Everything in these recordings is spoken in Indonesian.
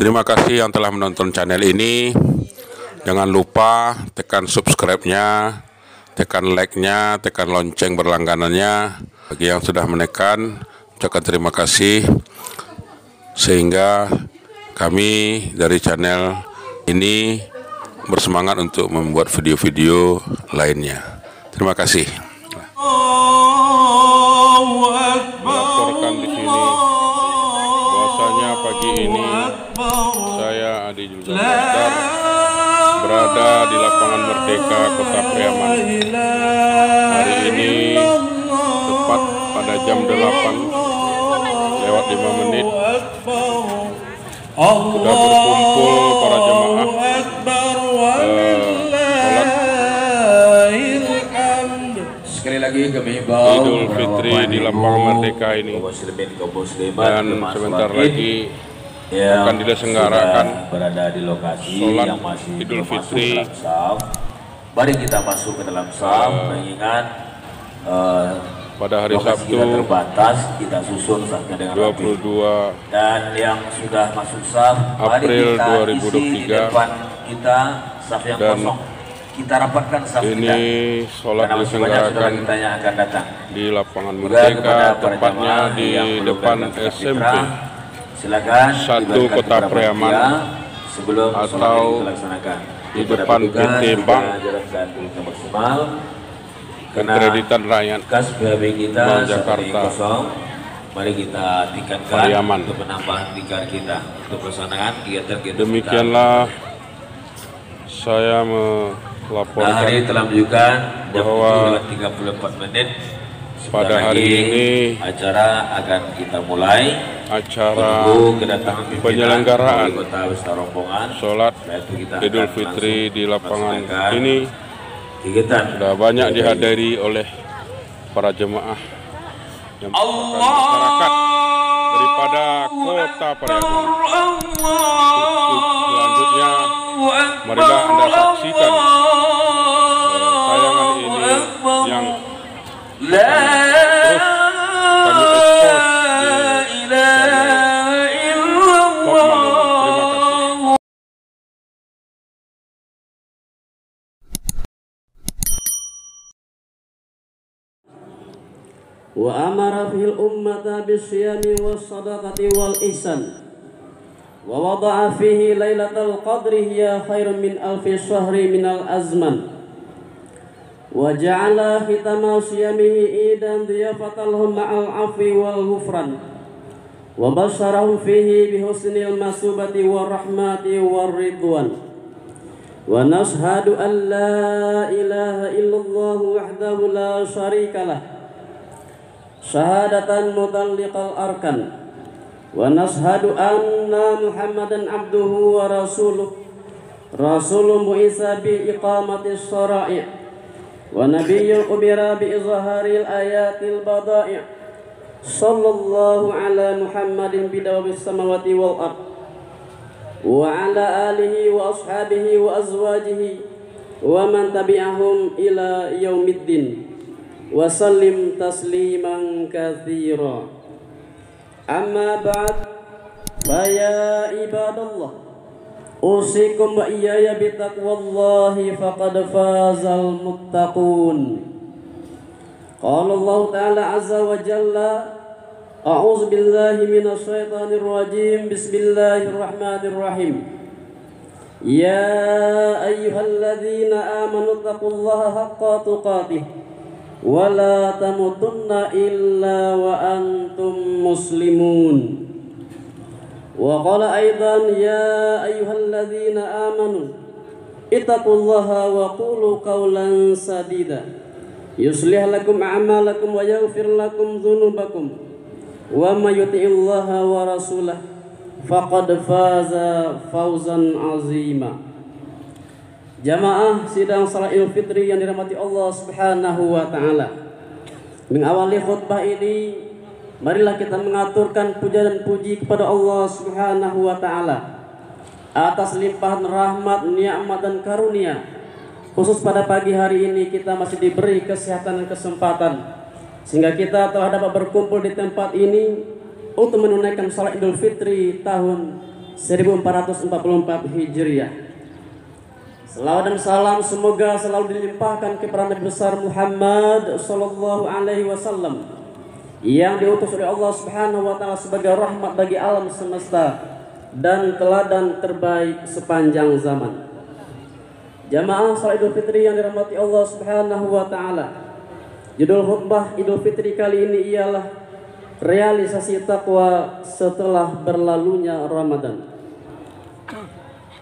Terima kasih yang telah menonton channel ini. Jangan lupa tekan subscribe-nya, tekan like-nya, tekan lonceng berlangganannya. Bagi yang sudah menekan, ucapkan terima kasih. Sehingga kami dari channel ini bersemangat untuk membuat video-video lainnya. Terima kasih. Melaporkan di sini bahwasanya pagi ini saya Adi Juldan Basdar berada di lapangan Merdeka Kota Priaman. Hari ini tepat pada jam 8:05 sudah berkumpul para jemaah sekali lagi kami bawa Idul Fitri di lapangan Merdeka ini, dan sebentar lagi akan diselenggarakan berada di lokasi sholat yang masih Idul Fitri. Mari kita masuk ke dalam saf, mengingat Pada hari lokasi Sabtu kita terbatas, kita susun safnya dengan rapi. 22 Dan yang sudah masuk saf, mari April kita 2023 isi di depan kita saf yang dan kosong. Kita rapatkan saf ini kita. sholat Karena masih banyak saudara diselenggarakan kita yang akan datang. di lapangan Juga Merdeka, kepada para tepatnya jemaah di yang belum depan datang ke SMP Fitra, silakan 1 diberikan Kota beberapa Priaman rupiah sebelum sholat atau ini dilaksanakan. di depan PT Bank maksimal karena Kreditan Rakyat kas BHB kita Bank seperti Jakarta kosong. Mari kita tingkatkan Pariaman. untuk menambah tingkat kita untuk pelaksanaan kegiatan-kegiatan Demikianlah saya Nah, melaporkan hari telah menunjukkan jam bahwa 7:34. pada Sebentar hari lagi ini acara akan kita mulai. acara Menunggu kedatangan pimpinan penyelenggaraan wali kota beserta rombongan. sholat Setelah itu kita Idul akan Fitri langsung di lapangan melaksanakan ini kegiatan sudah banyak dihadiri oleh para jemaah yang merupakan masyarakat daripada Kota Priaman. Selanjutnya, marilah Anda saksikan tayangan ini yang terus kami expose di channel Hotman ini. Terima kasih. وأمر في الأمة بالصيام والصدقة والإحسان ووضع فيه ليلة القدر هي خير من 1000 شهر من الأزمان وجعل ختام صيامه عيدا ضيافة لهم مع العفو والغفران وبشرهم فيه بحسن المثوبة والرحمة والرضوان ونشهد أن لا إله إلا الله وحده لا شريك له شهادة مطلق الأركان ونشهد أن محمدا عبده ورسوله رسول بعث بإقامة الشرائع ونبي أمر بإظهار الآيات البضائع صلى الله على محمد بدوام السماوات والأرض وعلى آله وأصحابه وأزواجه ومن تبعهم إلى يوم الدين وسلم تسليما كثيرا أما بعد فيا عباد الله أوصيكم وإياي بتقوى الله فقد فاز المتقون قال الله تعالى عز وجل أعوذ بالله من الشيطان الرجيم بسم الله الرحمن الرحيم يا أيها الذين آمنوا اتقوا الله حق تقاته ولا تموتن إلا وأنتم مسلمون وقال أيضا يا أيها الذين آمنوا اتقوا الله وقولوا قولا سديدا يصلح لكم أعمالكم ويغفر لكم ذنوبكم ومن يطع الله ورسوله faqad faza fawzan azima. Jamaah sidang salat Idul Fitri yang dirahmati Allah Subhanahu wa taala. Mengawali khutbah ini, marilah kita mengaturkan puja dan puji kepada Allah Subhanahu wa taala atas limpahan rahmat, nikmat dan karunia. Khusus pada pagi hari ini kita masih diberi kesehatan dan kesempatan sehingga kita telah dapat berkumpul di tempat ini untuk menunaikan salat Idul Fitri tahun 1444 Hijriah. Selawat dan salam semoga selalu dilimpahkan kepada Nabi besar Muhammad sallallahu alaihi wasallam yang diutus oleh Allah Subhanahu wa taala sebagai rahmat bagi alam semesta dan teladan terbaik sepanjang zaman. Jamaah salat Idul Fitri yang dirahmati Allah Subhanahu wa taala. Judul khutbah Idul Fitri kali ini ialah realisasi takwa setelah berlalunya Ramadan.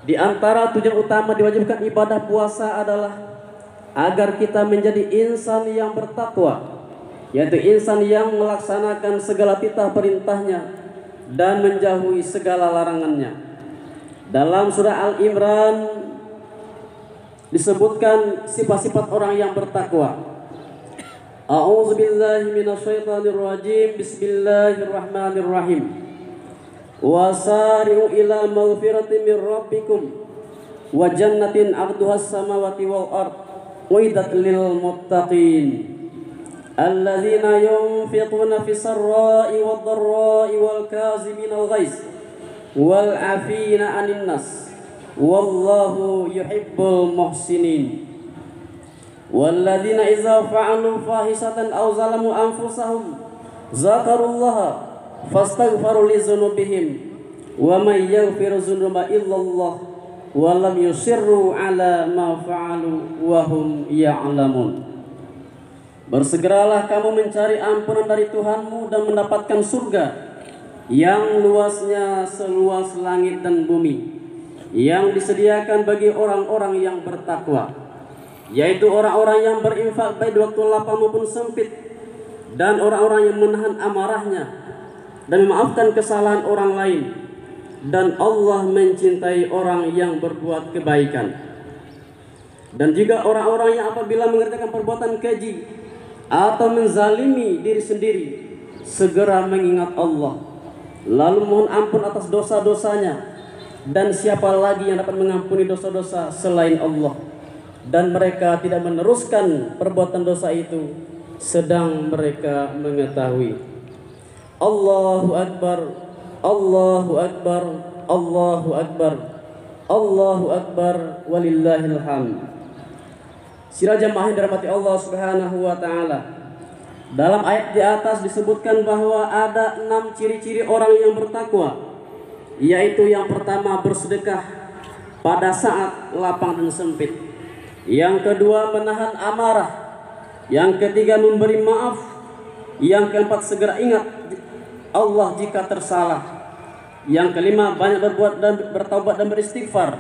Di antara tujuan utama diwajibkan ibadah puasa adalah agar kita menjadi insan yang bertakwa, yaitu insan yang melaksanakan segala titah perintahnya dan menjauhi segala larangannya. Dalam surah Al-Imran disebutkan sifat-sifat orang yang bertakwa. A'udzubillahi minasyaitonirrajim. Bismillahirrahmanirrahim. Wasari'u ila maghfiratin min rabbikum wa jannatin 'arduhas samawati wal ard uiddat lil muttaqin alladzina yunfiquna fis sarra'i wad dharra'i wal kazimina al ghaiz wal 'afina 'anil nas wallahu yuhibbul muhsinin walladzina idza fa'alu fahisatan aw zalamu anfusahum zakarullaha fastaghfaru li dzunubihim wa may yaghfiru dzunuba illallah wa lam yusirru ala ma fa'alu wa hum ya'lamun. Bersegeralah kamu mencari ampunan dari Tuhanmu dan mendapatkan surga yang luasnya seluas langit dan bumi, yang disediakan bagi orang-orang yang bertakwa, yaitu orang-orang yang berinfak baik di waktu lapang maupun sempit, dan orang-orang yang menahan amarahnya dan memaafkan kesalahan orang lain, dan Allah mencintai orang yang berbuat kebaikan. Dan juga orang-orang yang apabila mengerjakan perbuatan keji atau menzalimi diri sendiri segera mengingat Allah, lalu mohon ampun atas dosa-dosanya, dan siapa lagi yang dapat mengampuni dosa-dosa selain Allah, dan mereka tidak meneruskan perbuatan dosa itu sedang mereka mengetahui. Allahu Akbar, Allahu Akbar, Allahu Akbar, Allahu Akbar, walillahil hamd. Sira jamaah yang dirahmati Allah Subhanahu wa taala. Dalam ayat di atas disebutkan bahwa ada 6 ciri-ciri orang yang bertakwa, yaitu yang pertama bersedekah pada saat lapang dan sempit, yang kedua menahan amarah, yang ketiga memberi maaf, yang keempat segera ingat Allah jika tersalah, yang kelima banyak berbuat dan bertaubat dan beristighfar,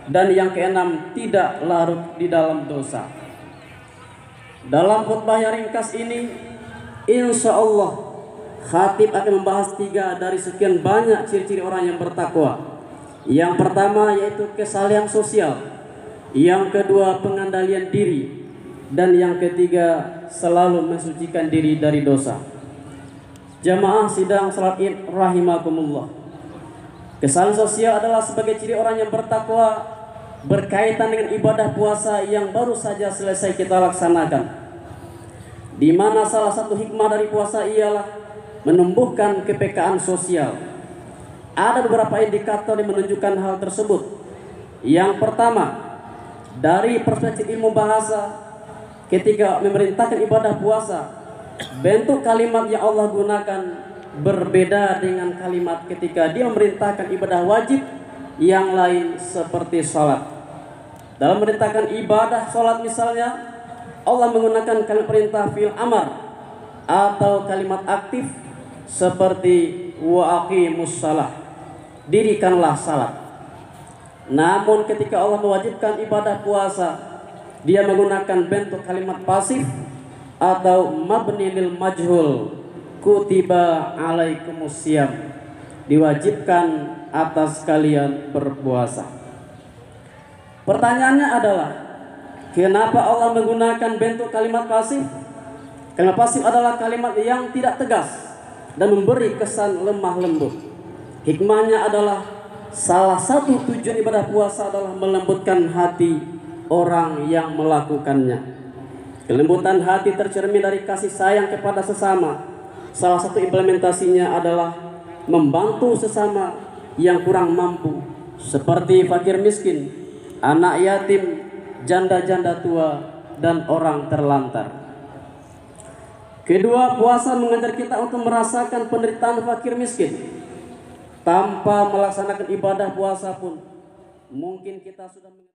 dan yang keenam tidak larut di dalam dosa. Dalam khutbah yang ringkas ini, insya Allah khatib akan membahas 3 dari sekian banyak ciri-ciri orang yang bertakwa. Yang pertama yaitu kesalehan sosial, yang kedua pengandalian diri, dan yang ketiga selalu mensucikan diri dari dosa. Jamaah sidang salat Id rahimakumullah. Kesalahan sosial adalah sebagai ciri orang yang bertakwa berkaitan dengan ibadah puasa yang baru saja selesai kita laksanakan, di mana salah satu hikmah dari puasa ialah menumbuhkan kepekaan sosial. Ada beberapa indikator yang menunjukkan hal tersebut. Yang pertama, dari perspektif ilmu bahasa, ketika memerintahkan ibadah puasa, bentuk kalimat yang Allah gunakan berbeda dengan kalimat ketika dia memerintahkan ibadah wajib yang lain seperti sholat. Dalam memerintahkan ibadah sholat misalnya, Allah menggunakan kalimat perintah fi'il amar atau kalimat aktif seperti wa aqimus shalah, dirikanlah salat. Namun ketika Allah mewajibkan ibadah puasa, dia menggunakan bentuk kalimat pasif atau mabni lil majhul, kutiba alaikumus syiyam, diwajibkan atas kalian berpuasa. Pertanyaannya adalah, kenapa Allah menggunakan bentuk kalimat pasif? Kalimat pasif adalah kalimat yang tidak tegas dan memberi kesan lemah lembut. Hikmahnya adalah salah satu tujuan ibadah puasa adalah melembutkan hati orang yang melakukannya. Kelembutan hati tercermin dari kasih sayang kepada sesama. Salah satu implementasinya adalah membantu sesama yang kurang mampu, seperti fakir miskin, anak yatim, janda-janda tua, dan orang terlantar. Kedua, puasa mengajar kita untuk merasakan penderitaan fakir miskin. Tanpa melaksanakan ibadah puasa pun, mungkin kita sudah